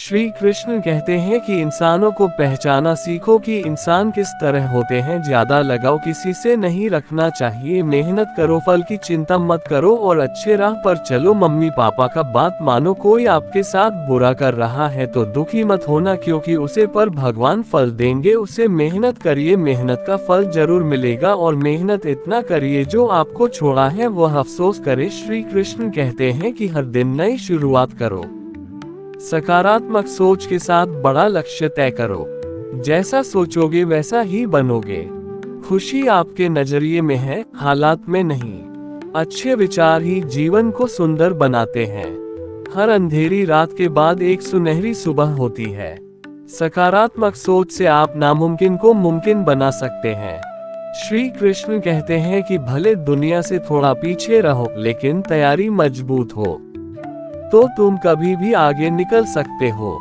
श्री कृष्ण कहते हैं कि इंसानों को पहचाना सीखो कि इंसान किस तरह होते हैं। ज्यादा लगाव किसी से नहीं रखना चाहिए। मेहनत करो, फल की चिंता मत करो और अच्छे राह पर चलो। मम्मी पापा का बात मानो। कोई आपके साथ बुरा कर रहा है तो दुखी मत होना, क्योंकि उसे पर भगवान फल देंगे। उसे मेहनत करिए, मेहनत का फल जरूर मिलेगा। और मेहनत इतना करिए जो आपको छोड़ा है वह अफसोस करे। श्री कृष्ण कहते हैं कि हर दिन नई शुरुआत करो। सकारात्मक सोच के साथ बड़ा लक्ष्य तय करो। जैसा सोचोगे वैसा ही बनोगे। खुशी आपके नजरिए में है, हालात में नहीं। अच्छे विचार ही जीवन को सुंदर बनाते हैं। हर अंधेरी रात के बाद एक सुनहरी सुबह होती है। सकारात्मक सोच से आप नामुमकिन को मुमकिन बना सकते हैं। श्री कृष्ण कहते हैं कि भले दुनिया से थोड़ा पीछे रहो, लेकिन तैयारी मजबूत हो तो तुम कभी भी आगे निकल सकते हो।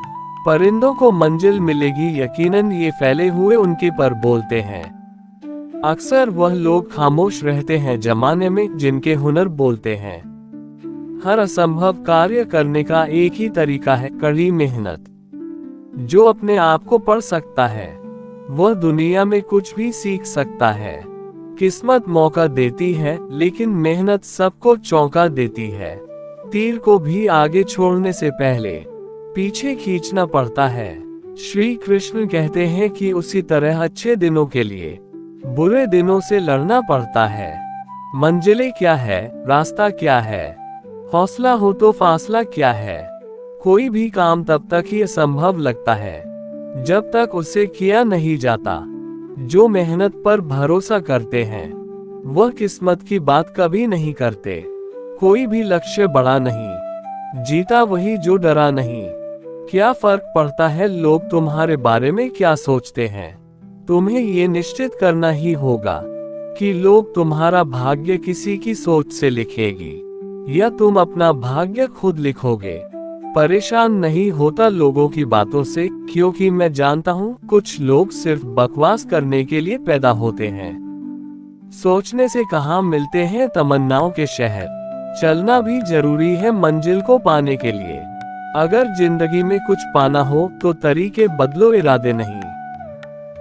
परिंदों को मंजिल मिलेगी, यकीनन ये फैले हुए उनके पर बोलते हैं। अक्सर वह लोग खामोश रहते हैं जमाने में जिनके हुनर बोलते हैं। हर असंभव कार्य करने का एक ही तरीका है, कड़ी मेहनत। जो अपने आप को पढ़ सकता है वह दुनिया में कुछ भी सीख सकता है। किस्मत मौका देती है, लेकिन मेहनत सबको चौंका देती है। तीर को भी आगे छोड़ने से पहले पीछे खींचना पड़ता है। श्री कृष्ण कहते हैं कि उसी तरह अच्छे दिनों के लिए बुरे दिनों से लड़ना पड़ता है। मंजिलें क्या है, रास्ता क्या है, हौसला हो तो फासला क्या है। कोई भी काम तब तक ही असंभव लगता है जब तक उसे किया नहीं जाता। जो मेहनत पर भरोसा करते हैं वह किस्मत की बात कभी नहीं करते। कोई भी लक्ष्य बड़ा नहीं, जीता वही जो डरा नहीं। क्या फर्क पड़ता है लोग तुम्हारे बारे में क्या सोचते हैं। तुम्हें ये निश्चित करना ही होगा कि लोग तुम्हारा भाग्य किसी की सोच से लिखेगी या तुम अपना भाग्य खुद लिखोगे। परेशान नहीं होता लोगों की बातों से, क्योंकि मैं जानता हूँ कुछ लोग सिर्फ बकवास करने के लिए पैदा होते हैं। सोचने से कहाँ मिलते हैं तमन्नाओं के शहर। चलना भी जरूरी है मंजिल को पाने के लिए। अगर जिंदगी में कुछ पाना हो तो तरीके बदलो, इरादे नहीं।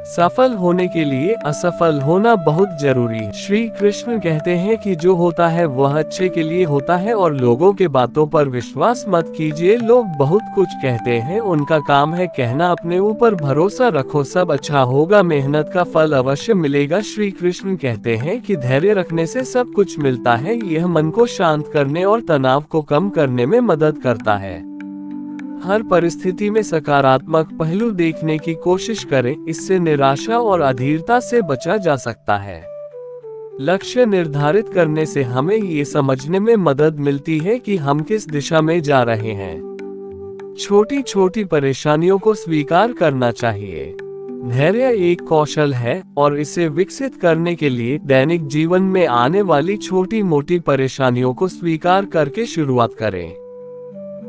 सफल होने के लिए असफल होना बहुत जरूरी है। श्री कृष्ण कहते हैं कि जो होता है वह अच्छे के लिए होता है और लोगों के बातों पर विश्वास मत कीजिए। लोग बहुत कुछ कहते हैं, उनका काम है कहना। अपने ऊपर भरोसा रखो, सब अच्छा होगा। मेहनत का फल अवश्य मिलेगा। श्री कृष्ण कहते हैं कि धैर्य रखने से सब कुछ मिलता है। यह मन को शांत करने और तनाव को कम करने में मदद करता है। हर परिस्थिति में सकारात्मक पहलू देखने की कोशिश करें, इससे निराशा और अधीरता से बचा जा सकता है। लक्ष्य निर्धारित करने से हमें ये समझने में मदद मिलती है कि हम किस दिशा में जा रहे हैं। छोटी छोटी परेशानियों को स्वीकार करना चाहिए। धैर्य एक कौशल है और इसे विकसित करने के लिए दैनिक जीवन में आने वाली छोटी मोटी परेशानियों को स्वीकार करके शुरुआत करें।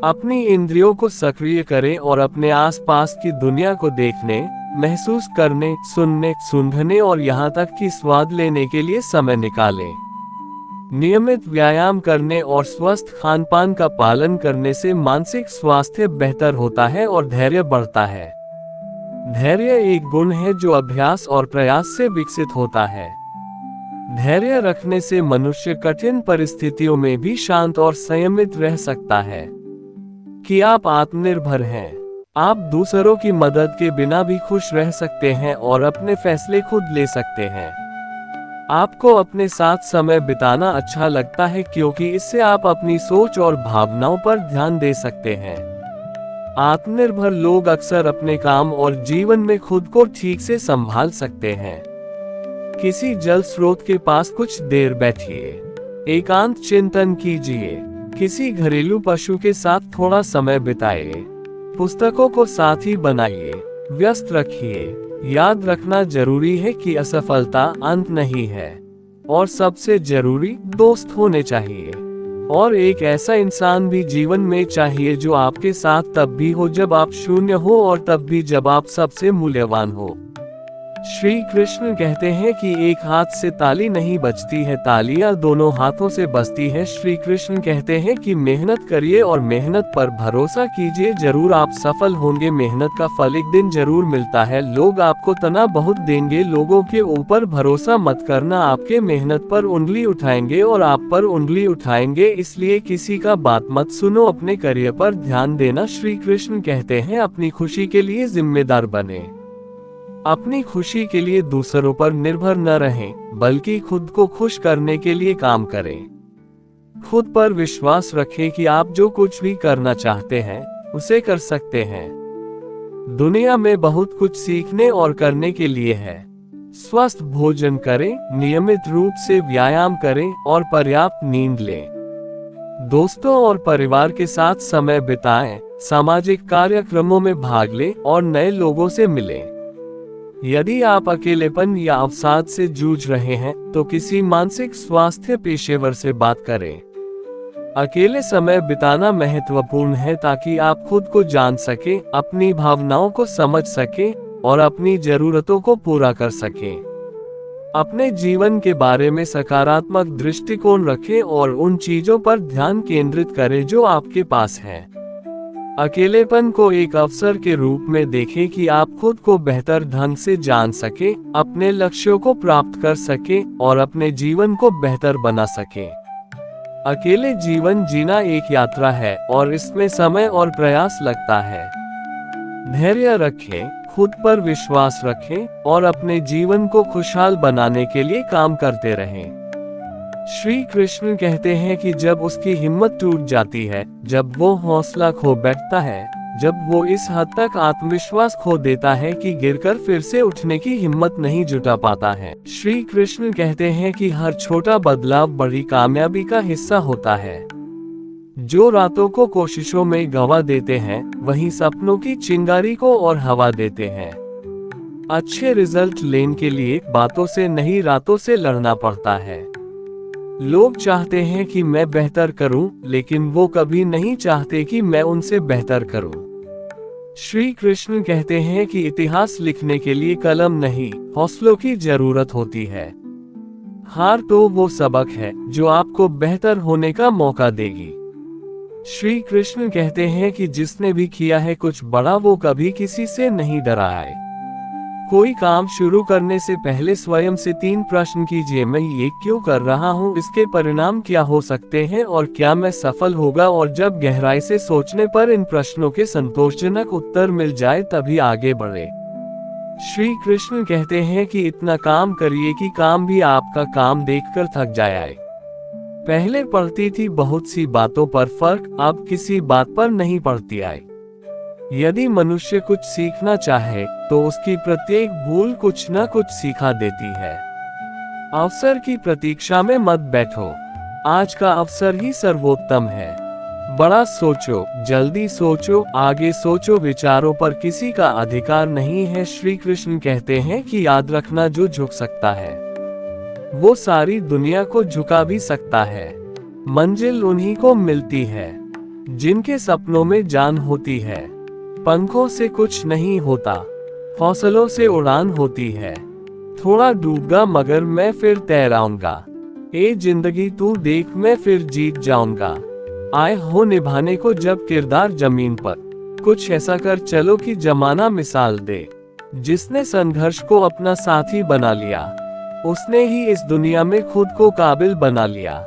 अपनी इंद्रियों को सक्रिय करें और अपने आसपास की दुनिया को देखने, महसूस करने, सुनने, सूंघने और यहाँ तक कि स्वाद लेने के लिए समय निकालें। नियमित व्यायाम करने और स्वस्थ खानपान का पालन करने से मानसिक स्वास्थ्य बेहतर होता है और धैर्य बढ़ता है। धैर्य एक गुण है जो अभ्यास और प्रयास से विकसित होता है। धैर्य रखने से मनुष्य कठिन परिस्थितियों में भी शांत और संयमित रह सकता है। कि आप आत्मनिर्भर हैं। आप दूसरों की मदद के बिना भी खुश रह सकते हैं और अपने फैसले खुद ले सकते हैं। आपको अपने साथ समय बिताना अच्छा लगता है, क्योंकि इससे आप अपनी सोच और भावनाओं पर ध्यान दे सकते हैं। आत्मनिर्भर लोग अक्सर अपने काम और जीवन में खुद को ठीक से संभाल सकते हैं। किसी जल स्रोत के पास कुछ देर बैठिए, एकांत चिंतन कीजिए। किसी घरेलू पशु के साथ थोड़ा समय बिताइए। पुस्तकों को साथी बनाइए, व्यस्त रखिए। याद रखना जरूरी है कि असफलता अंत नहीं है और सबसे जरूरी दोस्त होने चाहिए। और एक ऐसा इंसान भी जीवन में चाहिए जो आपके साथ तब भी हो जब आप शून्य हो और तब भी जब आप सबसे मूल्यवान हो। श्री कृष्ण कहते हैं कि एक हाथ से ताली नहीं बजती है, तालियां दोनों हाथों से बजती है। श्री कृष्ण कहते हैं कि मेहनत करिए और मेहनत पर भरोसा कीजिए, जरूर आप सफल होंगे। मेहनत का फल एक दिन जरूर मिलता है। लोग आपको तना बहुत देंगे, लोगों के ऊपर भरोसा मत करना, आपके मेहनत पर उंगली उठाएंगे और आप पर उंगली उठाएंगे, इसलिए किसी का बात मत सुनो, अपने करियर पर ध्यान देना। श्री कृष्ण कहते हैं अपनी खुशी के लिए जिम्मेदार बने, अपनी खुशी के लिए दूसरों पर निर्भर न रहें, बल्कि खुद को खुश करने के लिए काम करें। खुद पर विश्वास रखें कि आप जो कुछ भी करना चाहते हैं उसे कर सकते हैं। दुनिया में बहुत कुछ सीखने और करने के लिए है। स्वस्थ भोजन करें, नियमित रूप से व्यायाम करें और पर्याप्त नींद लें। दोस्तों और परिवार के साथ समय बिताएं, सामाजिक कार्यक्रमों में भाग लें और नए लोगों से मिलें। यदि आप अकेलेपन या अवसाद से जूझ रहे हैं तो किसी मानसिक स्वास्थ्य पेशेवर से बात करें। अकेले समय बिताना महत्वपूर्ण है ताकि आप खुद को जान सकें, अपनी भावनाओं को समझ सकें और अपनी जरूरतों को पूरा कर सकें। अपने जीवन के बारे में सकारात्मक दृष्टिकोण रखें और उन चीजों पर ध्यान केंद्रित करें जो आपके पास हैं। अकेलेपन को एक अवसर के रूप में देखें कि आप खुद को बेहतर ढंग से जान सकें, अपने लक्ष्यों को प्राप्त कर सकें और अपने जीवन को बेहतर बना सकें। अकेले जीवन जीना एक यात्रा है और इसमें समय और प्रयास लगता है। धैर्य रखें, खुद पर विश्वास रखें और अपने जीवन को खुशहाल बनाने के लिए काम करते रहें। श्री कृष्ण कहते हैं कि जब उसकी हिम्मत टूट जाती है, जब वो हौसला खो बैठता है, जब वो इस हद तक आत्मविश्वास खो देता है कि गिरकर फिर से उठने की हिम्मत नहीं जुटा पाता है। श्री कृष्ण कहते हैं कि हर छोटा बदलाव बड़ी कामयाबी का हिस्सा होता है। जो रातों को कोशिशों में गंवा देते हैं, वही सपनों की चिंगारी को और हवा देते हैं। अच्छे रिजल्ट लेने के लिए बातों से नहीं, रातों से लड़ना पड़ता है। लोग चाहते हैं कि मैं बेहतर करूं, लेकिन वो कभी नहीं चाहते कि मैं उनसे बेहतर करूं। श्री कृष्ण कहते हैं कि इतिहास लिखने के लिए कलम नहीं, हौसलों की जरूरत होती है। हार तो वो सबक है जो आपको बेहतर होने का मौका देगी। श्री कृष्ण कहते हैं कि जिसने भी किया है कुछ बड़ा, वो कभी किसी से नहीं डरा है। कोई काम शुरू करने से पहले स्वयं से 3 प्रश्न कीजिए, मैं ये क्यों कर रहा हूँ, इसके परिणाम क्या हो सकते हैं और क्या मैं सफल होगा। और जब गहराई से सोचने पर इन प्रश्नों के संतोषजनक उत्तर मिल जाए तभी आगे बढ़े। श्री कृष्ण कहते हैं कि इतना काम करिए कि काम भी आपका काम देखकर थक जाए। पहले पड़ती थी बहुत सी बातों पर फर्क, अब किसी बात पर नहीं पड़ती आई। यदि मनुष्य कुछ सीखना चाहे तो उसकी प्रत्येक भूल कुछ न कुछ सिखा देती है। अवसर की प्रतीक्षा में मत बैठो, आज का अवसर ही सर्वोत्तम है। बड़ा सोचो, जल्दी सोचो, आगे सोचो, विचारों पर किसी का अधिकार नहीं है। श्री कृष्ण कहते हैं कि याद रखना, जो झुक सकता है वो सारी दुनिया को झुका भी सकता है। मंजिल उन्हीं को मिलती है जिनके सपनों में जान होती है। पंखों से कुछ नहीं होता, हौसलों से उड़ान होती है। थोड़ा डूबगा मगर मैं फिर तैराऊंगा, ए जिंदगी तू देख मैं फिर जीत जाऊंगा। आए हो निभाने को जब किरदार जमीन पर, कुछ ऐसा कर चलो कि जमाना मिसाल दे। जिसने संघर्ष को अपना साथी बना लिया, उसने ही इस दुनिया में खुद को काबिल बना लिया।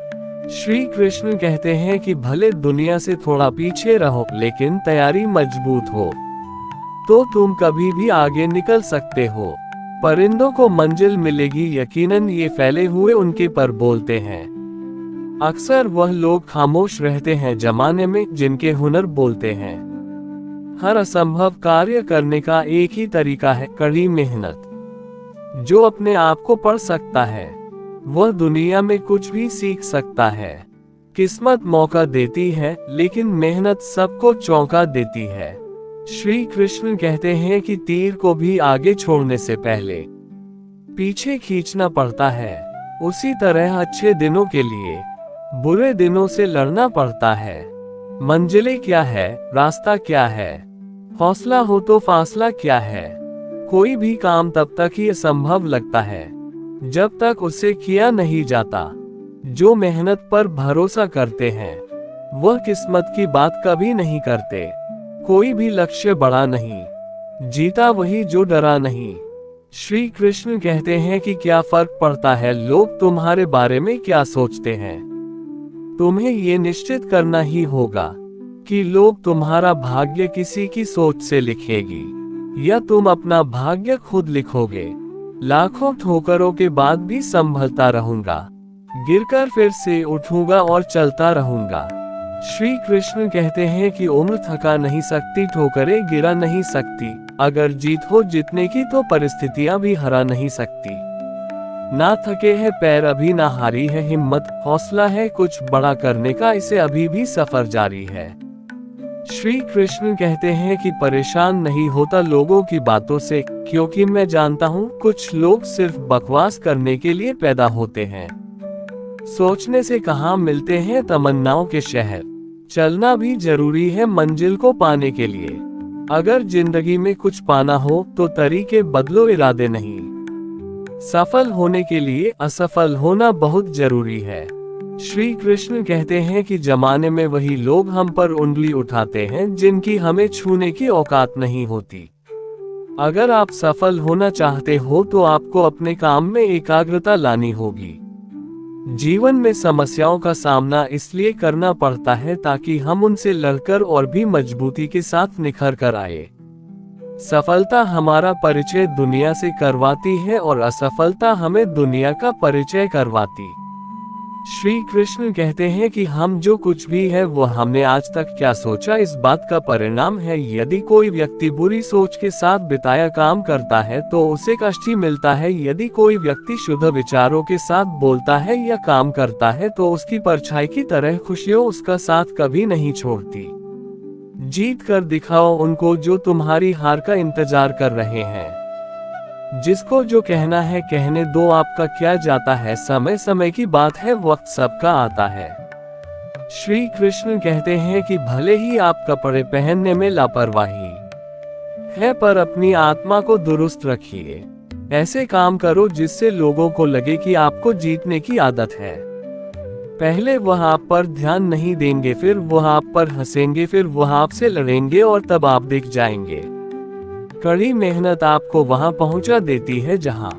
श्री कृष्ण कहते हैं कि भले दुनिया से थोड़ा पीछे रहो, लेकिन तैयारी मजबूत हो तो तुम कभी भी आगे निकल सकते हो। परिंदों को मंजिल मिलेगी यकीनन, ये फैले हुए उनके पर बोलते हैं। अक्सर वह लोग खामोश रहते हैं जमाने में जिनके हुनर बोलते हैं। हर असंभव कार्य करने का एक ही तरीका है, कड़ी मेहनत। जो अपने आप को पढ़ सकता है वह दुनिया में कुछ भी सीख सकता है। किस्मत मौका देती है, लेकिन मेहनत सबको चौंका देती है। श्री कृष्ण कहते हैं कि तीर को भी आगे छोड़ने से पहले पीछे खींचना पड़ता है, उसी तरह अच्छे दिनों के लिए बुरे दिनों से लड़ना पड़ता है। मंजिलें क्या है, रास्ता क्या है, हौसला हो तो फासला क्या है। कोई भी काम तब तक ही असंभव लगता है जब तक उसे किया नहीं जाता। जो मेहनत पर भरोसा करते हैं वह किस्मत की बात कभी नहीं करते। कोई भी लक्ष्य बड़ा नहीं, जीता वही जो डरा नहीं। श्री कृष्ण कहते हैं कि क्या फर्क पड़ता है लोग तुम्हारे बारे में क्या सोचते हैं। तुम्हें ये निश्चित करना ही होगा कि लोग तुम्हारा भाग्य किसी की सोच से लिखेगी या तुम अपना भाग्य खुद लिखोगे। लाखों ठोकरों के बाद भी संभलता रहूंगा, गिरकर फिर से उठूंगा और चलता रहूंगा। श्री कृष्ण कहते हैं कि उम्र थका नहीं सकती, ठोकरें गिरा नहीं सकती। अगर जीत हो जीतने की तो परिस्थितियां भी हरा नहीं सकती। ना थके हैं पैर अभी, ना हारी है हिम्मत, हौसला है कुछ बड़ा करने का, इसे अभी भी सफर जारी है। श्री कृष्ण कहते हैं कि परेशान नहीं होता लोगों की बातों से, क्योंकि मैं जानता हूँ कुछ लोग सिर्फ बकवास करने के लिए पैदा होते हैं। सोचने से कहाँ मिलते हैं तमन्नाओं के शहर, चलना भी जरूरी है मंजिल को पाने के लिए। अगर जिंदगी में कुछ पाना हो तो तरीके बदलो, इरादे नहीं। सफल होने के लिए असफल होना बहुत जरूरी है। श्री कृष्ण कहते हैं कि जमाने में वही लोग हम पर उंगली उठाते हैं जिनकी हमें छूने की औकात नहीं होती। अगर आप सफल होना चाहते हो तो आपको अपने काम में एकाग्रता लानी होगी। जीवन में समस्याओं का सामना इसलिए करना पड़ता है ताकि हम उनसे लड़कर और भी मजबूती के साथ निखर कर आए। सफलता हमारा परिचय दुनिया से करवाती है और असफलता हमें दुनिया का परिचय करवाती। श्री कृष्ण कहते हैं कि हम जो कुछ भी है वो हमने आज तक क्या सोचा इस बात का परिणाम है। यदि कोई व्यक्ति बुरी सोच के साथ बिताया काम करता है तो उसे कष्ट ही मिलता है। यदि कोई व्यक्ति शुद्ध विचारों के साथ बोलता है या काम करता है तो उसकी परछाई की तरह खुशियां उसका साथ कभी नहीं छोड़ती। जीत कर दिखाओ उनको जो तुम्हारी हार का इंतजार कर रहे हैं। जिसको जो कहना है कहने दो, आपका क्या जाता है, समय समय की बात है, वक्त सबका आता है। श्री कृष्ण कहते हैं कि भले ही आप कपड़े पहनने में लापरवाही है पर अपनी आत्मा को दुरुस्त रखिए। ऐसे काम करो जिससे लोगों को लगे कि आपको जीतने की आदत है। पहले वह आप पर ध्यान नहीं देंगे, फिर वह आप पर हंसेंगे, फिर वह आपसे लड़ेंगे और तब आप दिख जाएंगे। कड़ी मेहनत आपको वहां पहुंचा देती है जहां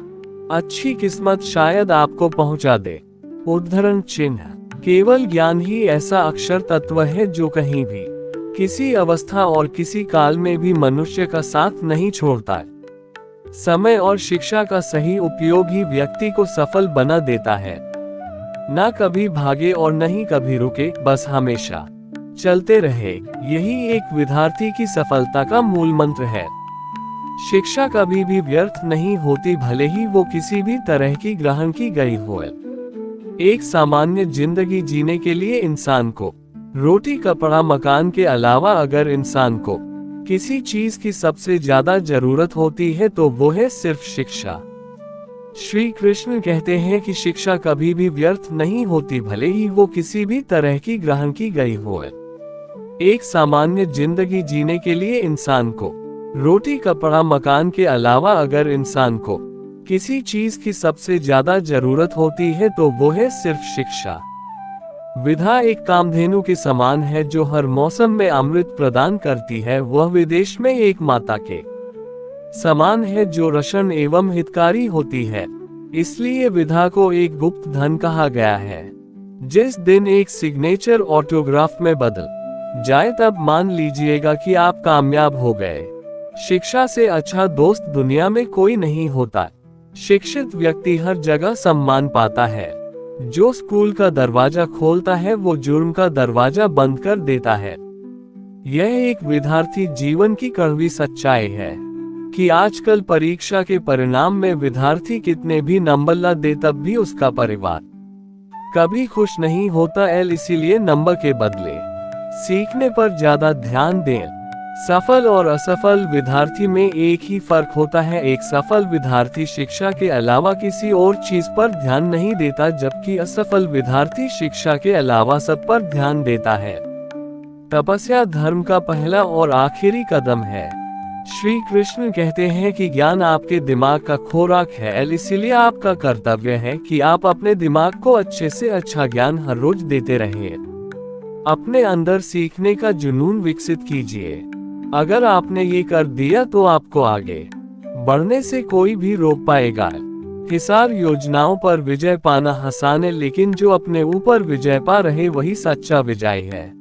अच्छी किस्मत शायद आपको पहुंचा दे। उद्धरण चिन्ह, केवल ज्ञान ही ऐसा अक्षर तत्व है जो कहीं भी, किसी अवस्था और किसी काल में भी मनुष्य का साथ नहीं छोड़ता। समय और शिक्षा का सही उपयोग ही व्यक्ति को सफल बना देता है। ना कभी भागे और नहीं कभी रुके, बस हमेशा चलते रहे। यही एक विद्यार्थी की सफलता का मूल मंत्र है। शिक्षा कभी भी व्यर्थ नहीं होती, भले ही वो किसी भी तरह की ग्रहण की गई हो। एक सामान्य जिंदगी जीने के लिए इंसान को रोटी कपड़ा मकान के अलावा अगर इंसान को किसी चीज की सबसे ज्यादा जरूरत होती है तो वो है सिर्फ शिक्षा। श्री कृष्ण कहते हैं कि शिक्षा कभी भी व्यर्थ नहीं होती, भले ही वो किसी भी तरह की ग्रहण की गई हो। एक सामान्य जिंदगी जीने के लिए इंसान को रोटी कपड़ा मकान के अलावा अगर इंसान को किसी चीज की सबसे ज्यादा जरूरत होती है तो वो है सिर्फ शिक्षा। विधा एक कामधेनु के समान है जो हर मौसम में अमृत प्रदान करती है। वह विदेश में एक माता के समान है जो रशन एवं हितकारी होती है। इसलिए विधा को एक गुप्त धन कहा गया है। जिस दिन एक सिग्नेचर ऑटोग्राफ में बदल जाए तब मान लीजिएगा कि आप कामयाब हो गए। शिक्षा से अच्छा दोस्त दुनिया में कोई नहीं होता। शिक्षित व्यक्ति हर जगह सम्मान पाता है। जो स्कूल का दरवाजा खोलता है वो जुर्म का दरवाजा बंद कर देता है। यह एक विद्यार्थी जीवन की कड़वी सच्चाई है कि आजकल परीक्षा के परिणाम में विद्यार्थी कितने भी नंबर ला दे तब भी उसका परिवार कभी खुश नहीं होता। इसीलिए नंबर के बदले सीखने पर ज्यादा ध्यान दें। सफल और असफल विद्यार्थी में एक ही फर्क होता है। एक सफल विद्यार्थी शिक्षा के अलावा किसी और चीज पर ध्यान नहीं देता, जबकि असफल विद्यार्थी शिक्षा के अलावा सब पर ध्यान देता है। तपस्या धर्म का पहला और आखिरी कदम है। श्री कृष्ण कहते हैं कि ज्ञान आपके दिमाग का खुराक है, इसीलिए आपका कर्तव्य है कि आप अपने दिमाग को अच्छे से अच्छा ज्ञान हर रोज देते रहें। अपने अंदर सीखने का जुनून विकसित कीजिए। अगर आपने ये कर दिया तो आपको आगे बढ़ने से कोई भी रोक पाएगा। हिसार योजनाओं पर विजय पाना आसान है, लेकिन जो अपने ऊपर विजय पा रहे वही सच्चा विजय है।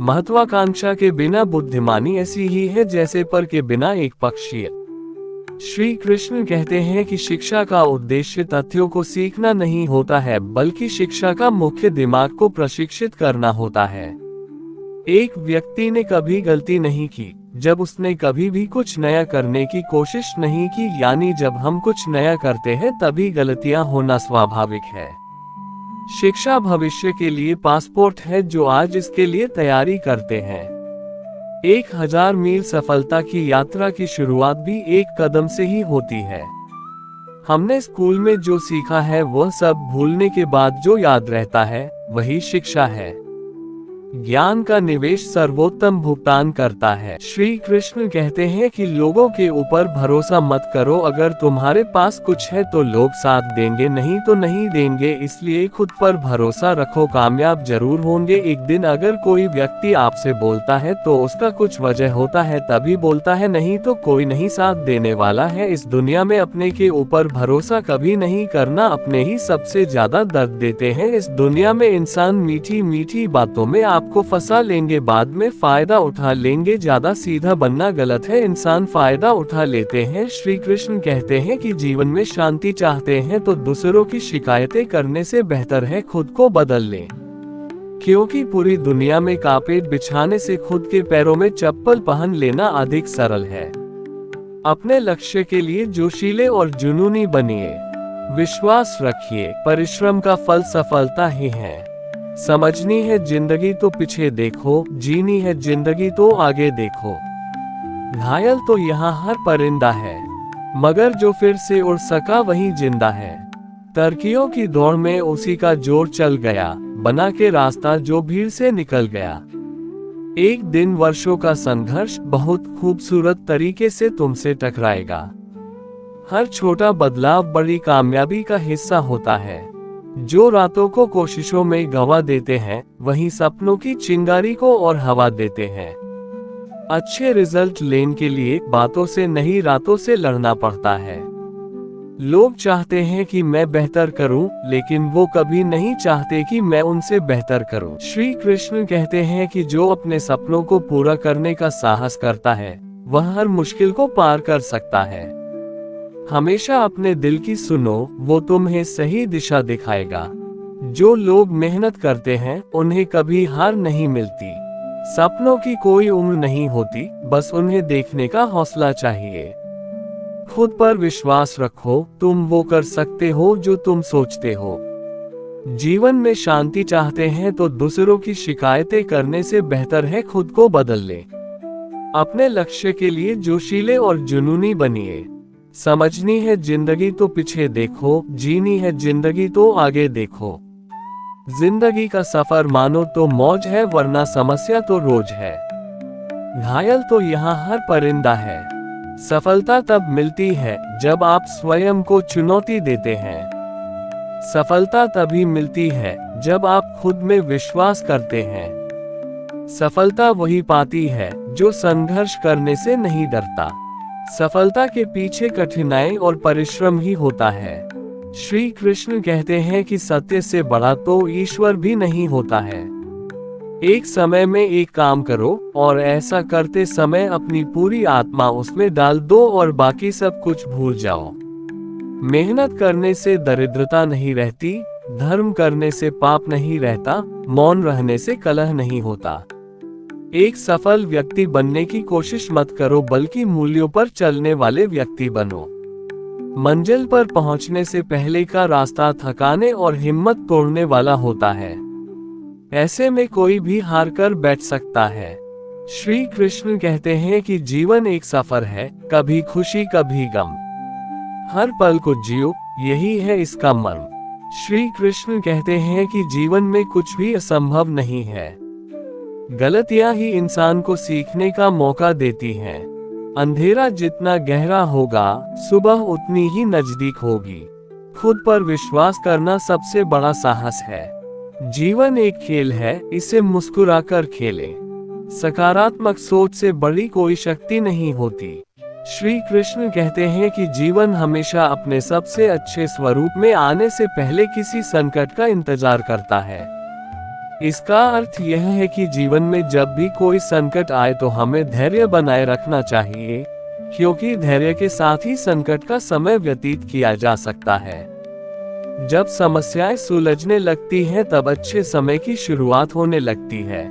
महत्वाकांक्षा के बिना बुद्धिमानी ऐसी ही है जैसे पर के बिना एक पक्षी है। श्री कृष्ण कहते हैं कि शिक्षा का उद्देश्य तथ्यों को सीखना नहीं होता है, बल्कि शिक्षा का मुख्य दिमाग को प्रशिक्षित करना होता है। एक व्यक्ति ने कभी गलती नहीं की जब उसने कभी भी कुछ नया करने की कोशिश नहीं की, यानी जब हम कुछ नया करते हैं तभी गलतियां होना स्वाभाविक है। शिक्षा भविष्य के लिए पासपोर्ट है जो आज इसके लिए तैयारी करते हैं। 1000 मील सफलता की यात्रा की शुरुआत भी एक कदम से ही होती है। हमने स्कूल में जो सीखा है वह सब भूलने के बाद जो याद रहता है वही शिक्षा है। ज्ञान का निवेश सर्वोत्तम भुगतान करता है। श्री कृष्ण कहते हैं कि लोगों के ऊपर भरोसा मत करो, अगर तुम्हारे पास कुछ है तो लोग साथ देंगे, नहीं तो नहीं देंगे, इसलिए खुद पर भरोसा रखो, कामयाब जरूर होंगे एक दिन। अगर कोई व्यक्ति आपसे बोलता है तो उसका कुछ वजह होता है, तभी बोलता है, नहीं तो कोई नहीं साथ देने वाला है। इस दुनिया में अपने के ऊपर भरोसा कभी नहीं करना, अपने ही सबसे ज्यादा दर्द देते हैं। इस दुनिया में इंसान मीठी मीठी बातों में आपको फंसा लेंगे, बाद में फायदा उठा लेंगे। ज्यादा सीधा बनना गलत है, इंसान फायदा उठा लेते हैं। श्री कृष्ण कहते हैं कि जीवन में शांति चाहते हैं तो दूसरों की शिकायतें करने से बेहतर है खुद को बदल लें, क्योंकि पूरी दुनिया में कारपेट बिछाने से खुद के पैरों में चप्पल पहन लेना अधिक सरल है। अपने लक्ष्य के लिए जोशीले और जुनूनी बनिए। विश्वास रखिए, परिश्रम का फल सफलता ही है। समझनी है जिंदगी तो पीछे देखो, जीनी है जिंदगी तो आगे देखो। घायल तो यहाँ हर परिंदा है, मगर जो फिर से उड़ सका वही जिंदा है। तरक्कियों की दौड़ में उसी का जोर चल गया, बना के रास्ता जो भीड़ से निकल गया। एक दिन वर्षों का संघर्ष बहुत खूबसूरत तरीके से तुमसे टकराएगा। हर छोटा बदलाव बड़ी कामयाबी का हिस्सा होता है। जो रातों को कोशिशों में गवा देते हैं वही सपनों की चिंगारी को और हवा देते हैं। अच्छे रिजल्ट लेने के लिए बातों से नहीं रातों से लड़ना पड़ता है। लोग चाहते हैं कि मैं बेहतर करूं, लेकिन वो कभी नहीं चाहते कि मैं उनसे बेहतर करूं। श्री कृष्ण कहते हैं कि जो अपने सपनों को पूरा करने का साहस करता है वह हर मुश्किल को पार कर सकता है। हमेशा अपने दिल की सुनो, वो तुम्हें सही दिशा दिखाएगा। जो लोग मेहनत करते हैं उन्हें कभी हार नहीं मिलती। सपनों की कोई उम्र नहीं होती, बस उन्हें देखने का हौसला चाहिए। खुद पर विश्वास रखो, तुम वो कर सकते हो जो तुम सोचते हो। जीवन में शांति चाहते हैं तो दूसरों की शिकायतें करने से बेहतर है खुद को बदल ले। अपने लक्ष्य के लिए जोशीले और जुनूनी बनिए। समझनी है जिंदगी तो पीछे देखो, जीनी है जिंदगी तो आगे देखो। जिंदगी का सफर मानो तो मौज है, वरना समस्या तो रोज है। घायल तो यहाँ हर परिंदा है। सफलता तब मिलती है जब आप स्वयं को चुनौती देते हैं। सफलता तभी मिलती है जब आप खुद में विश्वास करते हैं। सफलता वही पाती है जो संघर्ष करने से नहीं डरता। सफलता के पीछे कठिनाई और परिश्रम ही होता है। श्री कृष्ण कहते हैं कि सत्य से बड़ा तो ईश्वर भी नहीं होता है। एक समय में एक काम करो और ऐसा करते समय अपनी पूरी आत्मा उसमें डाल दो और बाकी सब कुछ भूल जाओ। मेहनत करने से दरिद्रता नहीं रहती, धर्म करने से पाप नहीं रहता, मौन रहने से कलह नहीं होता। एक सफल व्यक्ति बनने की कोशिश मत करो, बल्कि मूल्यों पर चलने वाले व्यक्ति बनो। मंजिल पर पहुंचने से पहले का रास्ता थकाने और हिम्मत तोड़ने वाला होता है। ऐसे में कोई भी हार कर बैठ सकता है। श्री कृष्ण कहते हैं कि जीवन एक सफर है, कभी खुशी कभी गम। हर पल को जियो, यही है इसका मर्म। श्री कृष्ण कहते हैं कि जीवन में कुछ भी असंभव नहीं है। गलतियां ही इंसान को सीखने का मौका देती हैं। अंधेरा जितना गहरा होगा, सुबह उतनी ही नजदीक होगी। खुद पर विश्वास करना सबसे बड़ा साहस है। जीवन एक खेल है, इसे मुस्कुराकर खेलें। सकारात्मक सोच से बड़ी कोई शक्ति नहीं होती। श्री कृष्ण कहते हैं कि जीवन हमेशा अपने सबसे अच्छे स्वरूप में आने से पहले किसी संकट का इंतजार करता है। इसका अर्थ यह है कि जीवन में जब भी कोई संकट आए तो हमें धैर्य बनाए रखना चाहिए, क्योंकि धैर्य के साथ ही संकट का समय व्यतीत किया जा सकता है। जब समस्याएं सुलझने लगती हैं तब अच्छे समय की शुरुआत होने लगती है।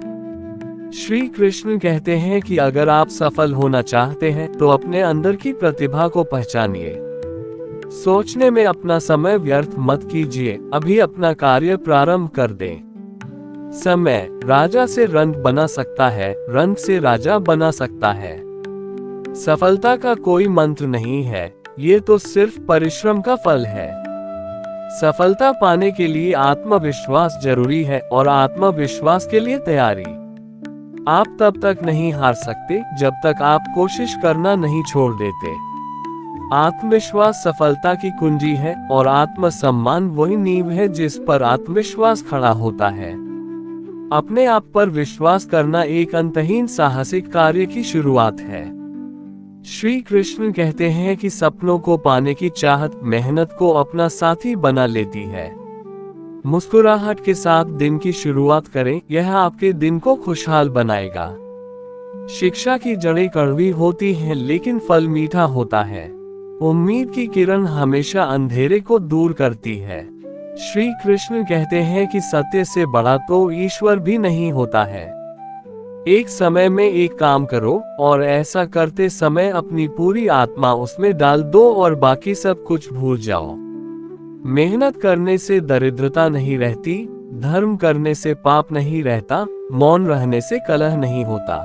श्री कृष्ण कहते हैं कि अगर आप सफल होना चाहते हैं तो अपने अंदर की प्रतिभा को पहचानिए। सोचने में अपना समय व्यर्थ मत कीजिए, अभी अपना कार्य प्रारंभ कर दें। समय राजा से रंक बना सकता है, रंक से राजा बना सकता है। सफलता का कोई मंत्र नहीं है, ये तो सिर्फ परिश्रम का फल है। सफलता पाने के लिए आत्मविश्वास जरूरी है और आत्मविश्वास के लिए तैयारी। आप तब तक नहीं हार सकते जब तक आप कोशिश करना नहीं छोड़ देते। आत्मविश्वास सफलता की कुंजी है और आत्मसम्मान वही नींव है जिस पर आत्मविश्वास खड़ा होता है। अपने आप पर विश्वास करना एक अंतहीन साहसिक कार्य की शुरुआत है। श्री कृष्ण कहते हैं कि सपनों को पाने की चाहत मेहनत को अपना साथी बना लेती है। मुस्कुराहट के साथ दिन की शुरुआत करें, यह आपके दिन को खुशहाल बनाएगा। शिक्षा की जड़ें कड़वी होती हैं लेकिन फल मीठा होता है। उम्मीद की किरण हमेशा अंधेरे को दूर करती है। श्री कृष्ण कहते हैं कि सत्य से बड़ा तो ईश्वर भी नहीं होता है। एक समय में एक काम करो और ऐसा करते समय अपनी पूरी आत्मा उसमें डाल दो और बाकी सब कुछ भूल जाओ। मेहनत करने से दरिद्रता नहीं रहती, धर्म करने से पाप नहीं रहता, मौन रहने से कलह नहीं होता।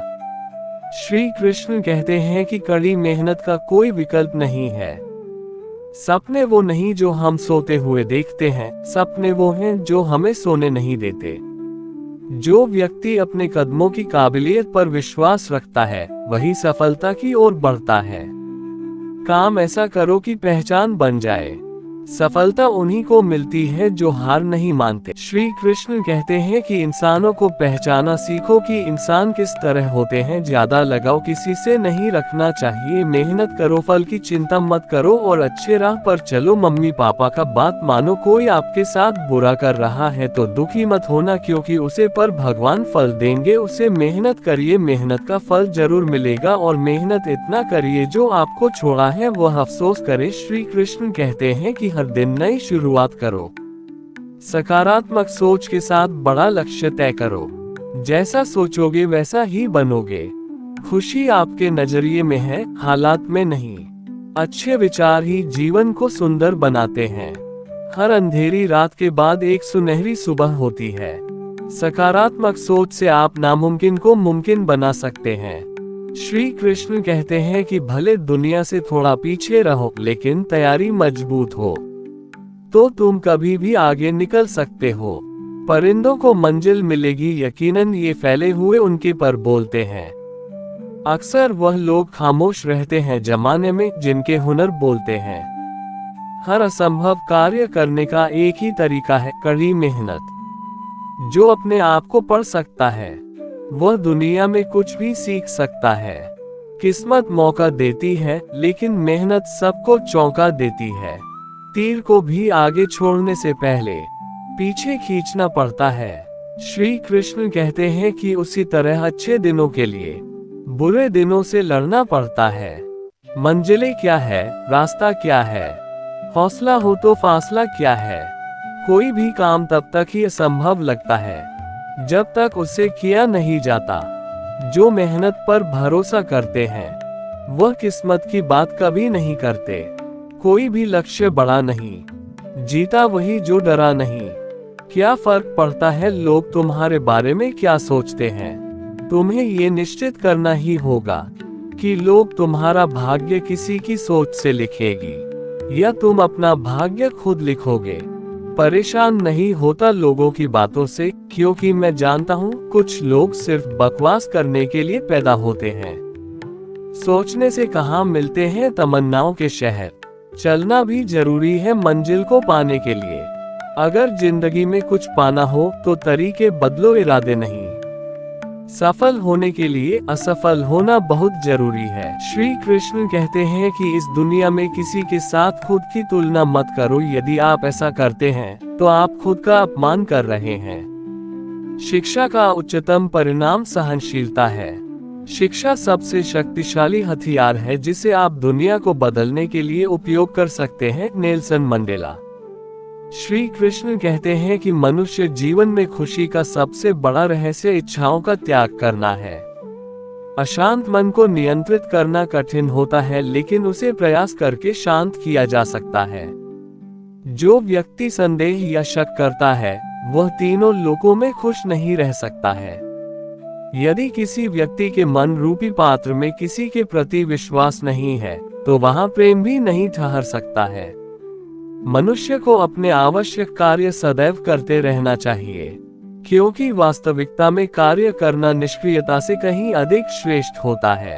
श्री कृष्ण कहते हैं कि कड़ी मेहनत का कोई विकल्प नहीं है। सपने वो नहीं जो हम सोते हुए देखते हैं, सपने वो हैं जो हमें सोने नहीं देते। जो व्यक्ति अपने कदमों की काबिलियत पर विश्वास रखता है वही सफलता की ओर बढ़ता है। काम ऐसा करो कि पहचान बन जाए। सफलता उन्हीं को मिलती है जो हार नहीं मानते। श्री कृष्ण कहते हैं कि इंसानों को पहचाना सीखो कि इंसान किस तरह होते हैं। ज्यादा लगाव किसी से नहीं रखना चाहिए। मेहनत करो, फल की चिंता मत करो और अच्छे राह पर चलो। मम्मी पापा का बात मानो। कोई आपके साथ बुरा कर रहा है तो दुखी मत होना, क्योंकि उसे पर भगवान फल देंगे। उसे मेहनत करिए, मेहनत का फल जरूर मिलेगा और मेहनत इतना करिए जो आपको छोड़ा है वह अफसोस करे। श्री कृष्ण कहते हैं कि हर दिन नई शुरुआत करो। सकारात्मक सोच के साथ बड़ा लक्ष्य तय करो। जैसा सोचोगे वैसा ही बनोगे। खुशी आपके नजरिए में है, हालात में नहीं। अच्छे विचार ही जीवन को सुंदर बनाते हैं। हर अंधेरी रात के बाद एक सुनहरी सुबह होती है। सकारात्मक सोच से आप नामुमकिन को मुमकिन बना सकते हैं। श्री कृष्ण कहते हैं कि भले दुनिया से थोड़ा पीछे रहो लेकिन तैयारी मजबूत हो तो तुम कभी भी आगे निकल सकते हो। परिंदों को मंजिल मिलेगी यकीनन, ये फैले हुए उनके पर बोलते हैं। अक्सर वह लोग खामोश रहते हैं जमाने में जिनके हुनर बोलते हैं। हर असंभव कार्य करने का एक ही तरीका है, कड़ी मेहनत। जो अपने आप को पढ़ सकता है वह दुनिया में कुछ भी सीख सकता है। किस्मत मौका देती है लेकिन मेहनत सबको चौंका देती है। तीर को भी आगे छोड़ने से पहले पीछे खींचना पड़ता है। श्री कृष्ण कहते हैं कि उसी तरह अच्छे दिनों के लिए बुरे दिनों से लड़ना पड़ता है। मंजिलें क्या है, रास्ता क्या है, हौसला हो तो फासला क्या है। कोई भी काम तब तक ही असंभव लगता है जब तक उसे किया नहीं जाता। जो मेहनत पर भरोसा करते हैं वह किस्मत की बात कभी नहीं करते। कोई भी लक्ष्य बड़ा नहीं, जीता वही जो डरा नहीं। क्या फर्क पड़ता है लोग तुम्हारे बारे में क्या सोचते हैं। तुम्हें ये निश्चित करना ही होगा कि लोग तुम्हारा भाग्य किसी की सोच से लिखेगी या तुम अपना भाग्य खुद लिखोगे। परेशान नहीं होता लोगों की बातों से, क्योंकि मैं जानता हूँ कुछ लोग सिर्फ बकवास करने के लिए पैदा होते हैं। सोचने से कहाँ मिलते हैं तमन्नाओं के शहर। चलना भी जरूरी है मंजिल को पाने के लिए। अगर जिंदगी में कुछ पाना हो तो तरीके बदलो, इरादे नहीं। सफल होने के लिए असफल होना बहुत जरूरी है। श्री कृष्ण कहते हैं कि इस दुनिया में किसी के साथ खुद की तुलना मत करो। यदि आप ऐसा करते हैं तो आप खुद का अपमान कर रहे हैं। शिक्षा का उच्चतम परिणाम सहनशीलता है। शिक्षा सबसे शक्तिशाली हथियार है जिसे आप दुनिया को बदलने के लिए उपयोग कर सकते हैं। Nelson Mandela. श्री कृष्ण कहते हैं कि मनुष्य जीवन में खुशी का सबसे बड़ा रहस्य इच्छाओं का त्याग करना है। अशांत मन को नियंत्रित करना कठिन होता है, लेकिन उसे प्रयास करके शांत किया जा सकता है। जो व्यक्ति संदेह या शक करता है वह तीनों लोकों में खुश नहीं रह सकता है। यदि किसी व्यक्ति के मन रूपी पात्र में किसी के प्रति विश्वास नहीं है तो वहां प्रेम भी नहीं ठहर सकता है। मनुष्य को अपने आवश्यक कार्य सदैव करते रहना चाहिए, क्योंकि वास्तविकता में कार्य करना निष्क्रियता से कहीं अधिक श्रेष्ठ होता है।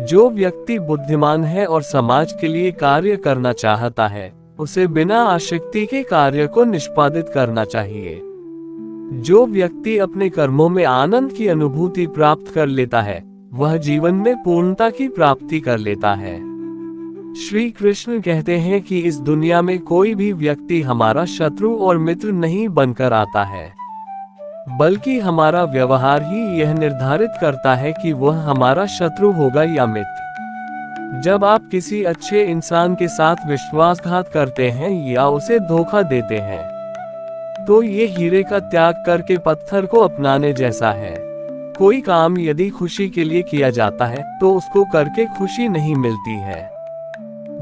जो व्यक्ति बुद्धिमान है और समाज के लिए कार्य करना चाहता है, उसे बिना आसक्ति के कार्य को निष्पादित करना चाहिए। जो व्यक्ति अपने कर्मों में आनंद की अनुभूति प्राप्त कर लेता है, वह जीवन में पूर्णता की प्राप्ति कर लेता है। श्री कृष्ण कहते हैं कि इस दुनिया में कोई भी व्यक्ति हमारा शत्रु और मित्र नहीं बनकर आता है, बल्कि हमारा व्यवहार ही यह निर्धारित करता है कि वह हमारा शत्रु होगा या मित्र। जब आप किसी अच्छे इंसान के साथ विश्वासघात करते हैं या उसे धोखा देते हैं, तो ये हीरे का त्याग करके पत्थर को अपनाने जैसा है। कोई काम यदि खुशी के लिए किया जाता है तो उसको करके खुशी नहीं मिलती है,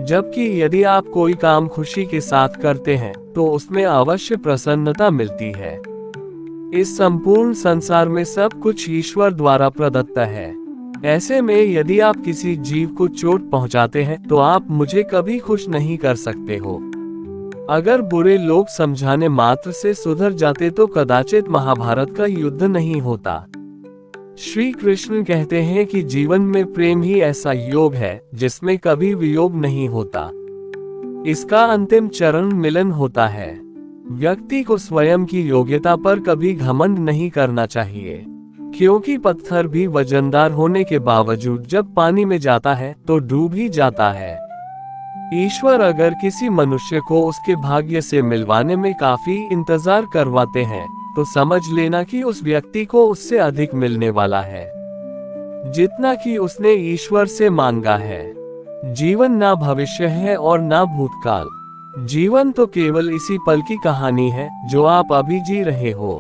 जबकि यदि आप कोई काम खुशी के साथ करते हैं तो उसमें अवश्य प्रसन्नता मिलती है। इस संपूर्ण संसार में सब कुछ ईश्वर द्वारा प्रदत्त है। ऐसे में यदि आप किसी जीव को चोट पहुंचाते हैं तो आप मुझे कभी खुश नहीं कर सकते हो। अगर बुरे लोग समझाने मात्र से सुधर जाते तो कदाचित महाभारत का युद्ध नहीं होता। श्री कृष्ण कहते हैं कि जीवन में प्रेम ही ऐसा योग है जिसमें कभी वियोग नहीं होता। इसका अंतिम चरण मिलन होता है। व्यक्ति को स्वयं की योग्यता पर कभी घमंड नहीं करना चाहिए, क्योंकि पत्थर भी वजनदार होने के बावजूद जब पानी में जाता है तो डूब ही जाता है। ईश्वर अगर किसी मनुष्य को उसके भाग्य से मिलवाने में काफी इंतजार करवाते हैं तो समझ लेना कि उस व्यक्ति को उससे अधिक मिलने वाला है जितना कि उसने ईश्वर से मांगा है। जीवन ना भविष्य है और ना भूतकाल। जीवन तो केवल इसी पल की कहानी है जो आप अभी जी रहे हो।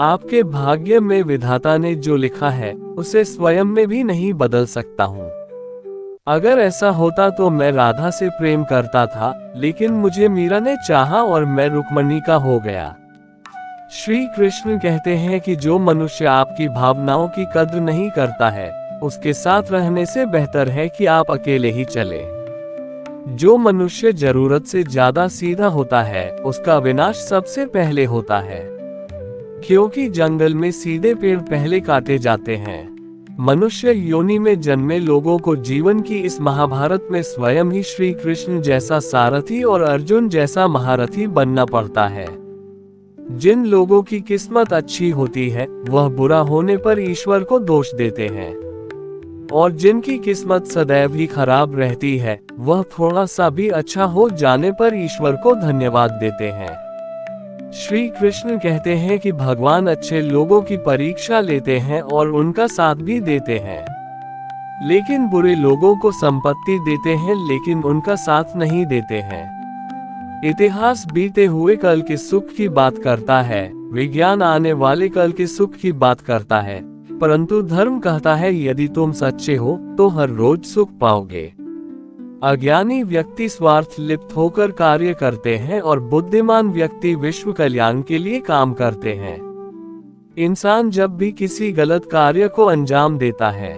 आपके भाग्य में विधाता ने जो लिखा है उसे स्वयं में भी नहीं बदल सकता हूँ। अगर ऐसा होता तो मैं राधा से प्रेम करता था, लेकिन मुझे मीरा ने चाहा और मैं रुक्मणी का हो गया। श्री कृष्ण कहते हैं कि जो मनुष्य आपकी भावनाओं की कद्र नहीं करता है, उसके साथ रहने से बेहतर है कि आप अकेले ही चले। जो मनुष्य जरूरत से ज्यादा सीधा होता है, उसका विनाश सबसे पहले होता है, क्योंकि जंगल में सीधे पेड़ पहले काटे जाते हैं। मनुष्य योनि में जन्मे लोगों को जीवन की इस महाभारत में स्वयं ही श्री कृष्ण जैसा सारथी और अर्जुन जैसा महारथी बनना पड़ता है। जिन लोगों की किस्मत अच्छी होती है वह बुरा होने पर ईश्वर को दोष देते हैं, और जिनकी किस्मत सदैव ही खराब रहती है वह थोड़ा सा भी अच्छा हो जाने पर ईश्वर को धन्यवाद देते हैं। श्री कृष्ण कहते हैं कि भगवान अच्छे लोगों की परीक्षा लेते हैं और उनका साथ भी देते हैं, लेकिन बुरे लोगों को संपत्ति देते हैं लेकिन उनका साथ नहीं देते हैं। इतिहास बीते हुए कल के सुख की बात करता है, विज्ञान आने वाले कल के सुख की बात करता है, परंतु धर्म कहता है यदि तुम सच्चे हो तो हर रोज सुख पाओगे। अज्ञानी व्यक्ति स्वार्थ लिप्त होकर कार्य करते हैं और बुद्धिमान व्यक्ति विश्व कल्याण के लिए काम करते हैं। इंसान जब भी किसी गलत कार्य को अंजाम देता है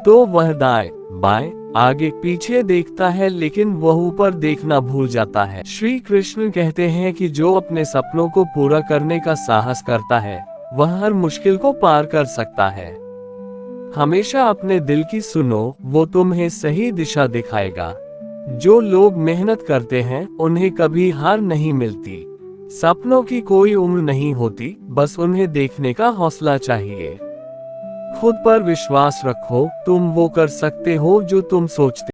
तो वह दाएं, बाएं, आगे पीछे देखता है, लेकिन वह ऊपर देखना भूल जाता है। श्री कृष्ण कहते हैं कि जो अपने सपनों को पूरा करने का साहस करता है वह हर मुश्किल को पार कर सकता है। हमेशा अपने दिल की सुनो, वो तुम्हें सही दिशा दिखाएगा। जो लोग मेहनत करते हैं उन्हें कभी हार नहीं मिलती। सपनों की कोई उम्र नहीं होती, बस उन्हें देखने का हौसला चाहिए। खुद पर विश्वास रखो, तुम वो कर सकते हो जो तुम सोचते